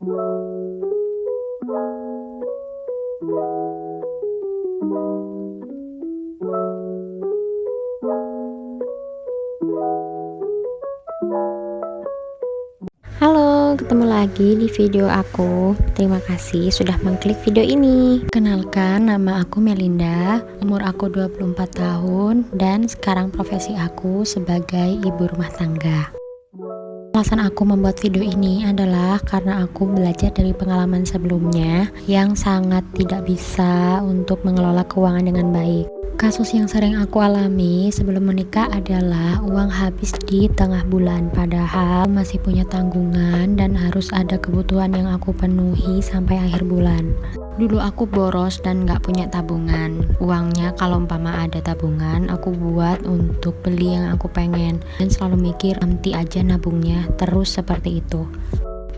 Halo, ketemu lagi di video aku. Terima kasih sudah mengklik video ini. Kenalkan, nama aku Melinda, umur aku 24 tahun, dan sekarang profesi aku sebagai ibu rumah tangga. Alasan aku membuat video ini adalah karena aku belajar dari pengalaman sebelumnya yang sangat tidak bisa untuk mengelola keuangan dengan baik. Kasus yang sering aku alami sebelum menikah adalah uang habis di tengah bulan, padahal masih punya tanggungan dan harus ada kebutuhan yang aku penuhi sampai akhir bulan. Dulu aku boros dan gak punya tabungan. Uangnya kalau umpama ada tabungan, aku buat untuk beli yang aku pengen, dan selalu mikir nanti aja nabungnya, terus seperti itu.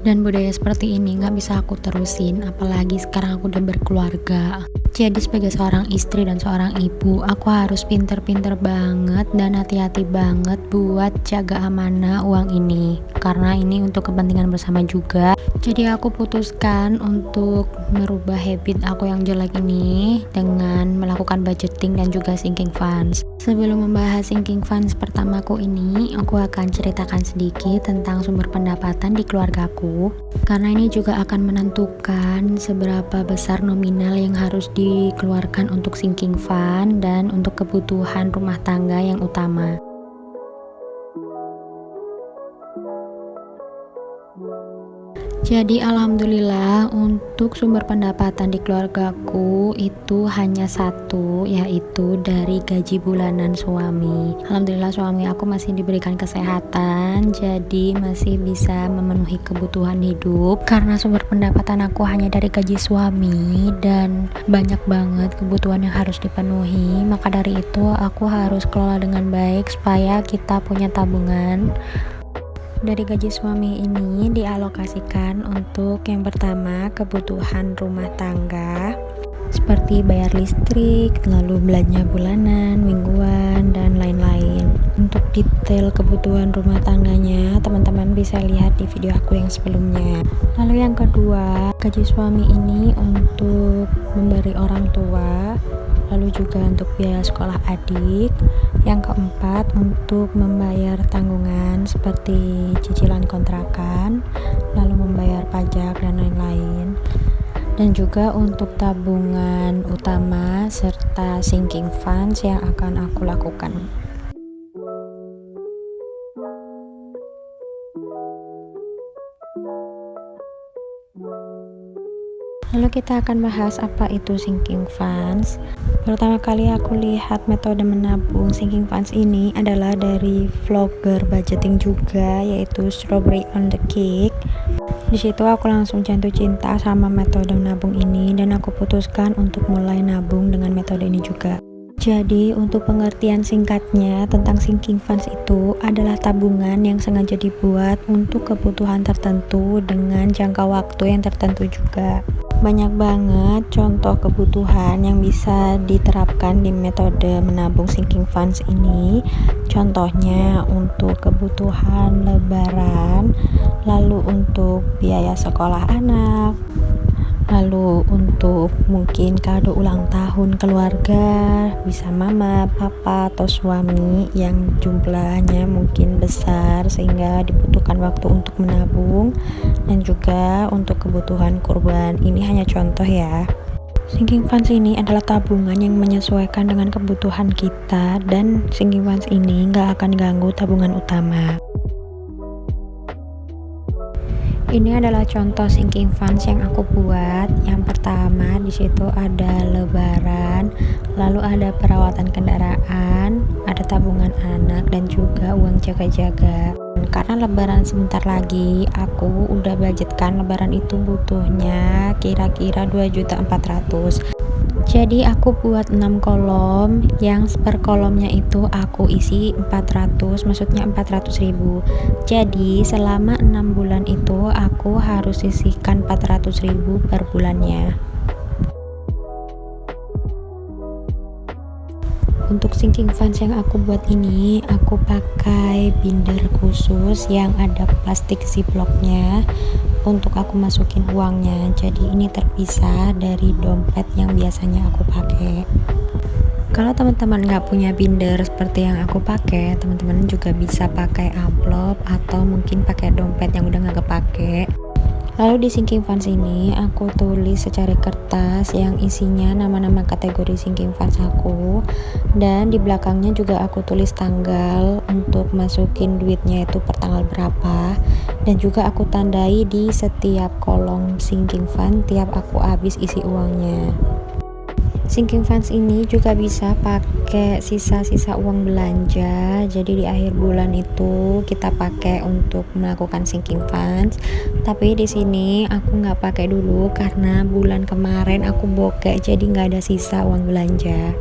Dan budaya seperti ini gak bisa aku terusin, apalagi sekarang aku udah berkeluarga. Jadi sebagai seorang istri dan seorang ibu, aku harus pinter-pinter banget dan hati-hati banget buat jaga amanah uang ini, karena ini untuk kepentingan bersama juga. Jadi aku putuskan untuk merubah habit aku yang jelek ini dengan melakukan budgeting dan juga sinking funds. Sebelum membahas sinking funds pertamaku ini, aku akan ceritakan sedikit tentang sumber pendapatan di keluargaku, karena ini juga akan menentukan seberapa besar nominal yang harus dikeluarkan untuk sinking fund dan untuk kebutuhan rumah tangga yang utama. Jadi alhamdulillah untuk sumber pendapatan di keluargaku itu hanya satu, yaitu dari gaji bulanan suami. Alhamdulillah suami aku masih diberikan kesehatan, jadi masih bisa memenuhi kebutuhan hidup. Karena sumber pendapatan aku hanya dari gaji suami dan banyak banget kebutuhan yang harus dipenuhi, maka dari itu aku harus kelola dengan baik supaya kita punya tabungan. Dari gaji suami ini dialokasikan untuk yang pertama kebutuhan rumah tangga seperti bayar listrik, lalu belanja bulanan, mingguan, dan lain-lain. Untuk detail kebutuhan rumah tangganya teman-teman bisa lihat di video aku yang sebelumnya. Lalu yang kedua, gaji suami ini untuk memberi orang tua, lalu juga untuk biaya sekolah adik. Yang keempat, untuk membayar tanggungan seperti cicilan kontrakan, lalu membayar pajak dan lain-lain. Dan juga untuk tabungan utama serta sinking funds yang akan aku lakukan. Lalu kita akan bahas apa itu sinking funds. Pertama kali aku lihat metode menabung sinking funds ini adalah dari vlogger budgeting juga, yaitu Strawberry on the Cake. Di situ aku langsung jatuh cinta sama metode menabung ini dan aku putuskan untuk mulai nabung dengan metode ini juga. Jadi untuk pengertian singkatnya tentang sinking funds itu adalah tabungan yang sengaja dibuat untuk kebutuhan tertentu dengan jangka waktu yang tertentu juga. Banyak banget contoh kebutuhan yang bisa diterapkan di metode menabung sinking funds ini. Contohnya untuk kebutuhan lebaran, lalu untuk biaya sekolah anak, lalu untuk mungkin kado ulang tahun keluarga, bisa mama, papa, atau suami yang jumlahnya mungkin besar sehingga dibutuhkan waktu untuk menabung, dan juga untuk kebutuhan kurban. Ini hanya contoh ya. Sinking funds ini adalah tabungan yang menyesuaikan dengan kebutuhan kita, dan sinking funds ini nggak akan ganggu tabungan utama. Ini adalah contoh sinking funds yang aku buat. Yang pertama di situ ada lebaran, lalu ada perawatan kendaraan, ada tabungan anak, dan juga uang jaga-jaga. Karena lebaran sebentar lagi, aku udah budgetkan lebaran itu butuhnya kira-kira 2.400.000. Jadi aku buat 6 kolom, yang per kolomnya itu aku isi 400, maksudnya 400.000. Jadi selama 6 bulan itu aku harus sisihkan 400.000 per bulannya. Untuk sinking funds yang aku buat ini, aku pakai binder khusus yang ada plastik ziplocknya untuk aku masukin uangnya. Jadi ini terpisah dari dompet yang biasanya aku pakai. Kalau teman-teman nggak punya binder seperti yang aku pakai, teman-teman juga bisa pakai amplop atau mungkin pakai dompet yang udah nggak kepake. Lalu di sinking funds ini aku tulis secari kertas yang isinya nama-nama kategori sinking funds aku, dan di belakangnya juga aku tulis tanggal untuk masukin duitnya itu per tanggal berapa, dan juga aku tandai di setiap kolom sinking fund tiap aku habis isi uangnya. Sinking funds ini juga bisa pakai sisa-sisa uang belanja. Jadi di akhir bulan itu kita pakai untuk melakukan sinking funds. Tapi di sini aku nggak pakai dulu karena bulan kemarin aku bokeh, jadi nggak ada sisa uang belanja.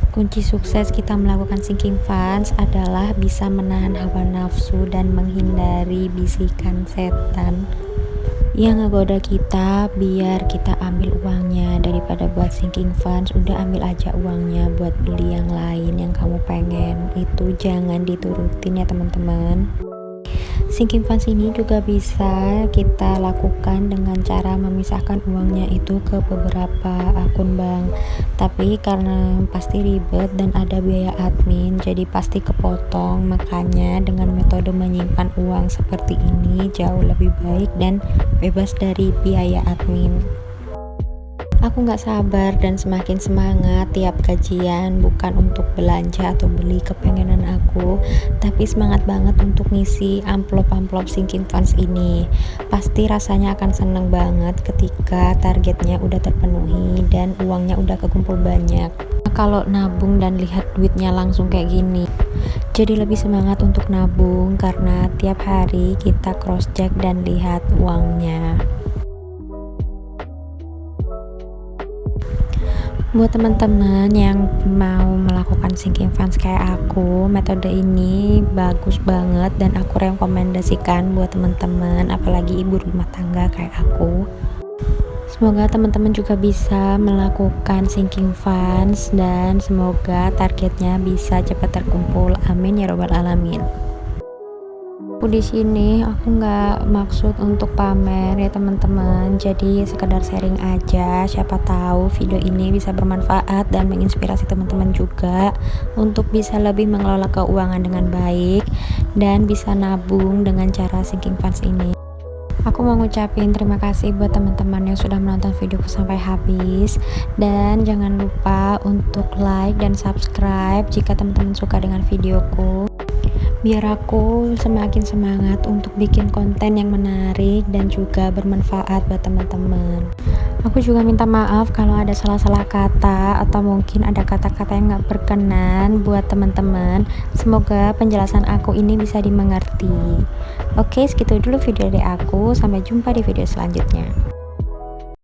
Kunci sukses kita melakukan sinking funds adalah bisa menahan hawa nafsu dan menghindari bisikan setan yang ngegoda kita biar kita ambil uangnya. Daripada buat sinking funds, udah ambil aja uangnya buat beli yang lain yang kamu pengen. Itu jangan diturutin ya teman-teman. Sinking funds ini juga bisa kita lakukan dengan cara memisahkan uangnya itu ke beberapa akun bank. Tapi karena pasti ribet dan ada biaya admin, jadi pasti kepotong. Makanya dengan metode menyimpan uang seperti ini jauh lebih baik dan bebas dari biaya admin. Aku nggak sabar dan semakin semangat tiap gajian, bukan untuk belanja atau beli kepengenan aku, tapi semangat banget untuk ngisi amplop-amplop sinking funds ini. Pasti rasanya akan seneng banget ketika targetnya udah terpenuhi dan uangnya udah kekumpul banyak. Kalau nabung dan lihat duitnya langsung kayak gini, jadi lebih semangat untuk nabung karena tiap hari kita cross check dan lihat uangnya. Buat teman-teman yang mau melakukan sinking funds kayak aku, metode ini bagus banget dan aku rekomendasikan buat teman-teman, apalagi ibu rumah tangga kayak aku. Semoga teman-teman juga bisa melakukan sinking funds dan semoga targetnya bisa cepat terkumpul. Amin ya robbal alamin. Di sini aku nggak maksud untuk pamer ya teman-teman, jadi sekedar sharing aja. Siapa tahu video ini bisa bermanfaat dan menginspirasi teman-teman juga untuk bisa lebih mengelola keuangan dengan baik dan bisa nabung dengan cara sinking funds ini. Aku mau ngucapin terima kasih buat teman-teman yang sudah menonton videoku sampai habis, dan jangan lupa untuk like dan subscribe jika teman-teman suka dengan videoku, biar aku semakin semangat untuk bikin konten yang menarik dan juga bermanfaat buat teman-teman. Aku juga minta maaf kalau ada salah-salah kata atau mungkin ada kata-kata yang gak berkenan buat teman-teman. Semoga penjelasan aku ini bisa dimengerti. Oke, segitu dulu video dari aku. Sampai jumpa di video selanjutnya.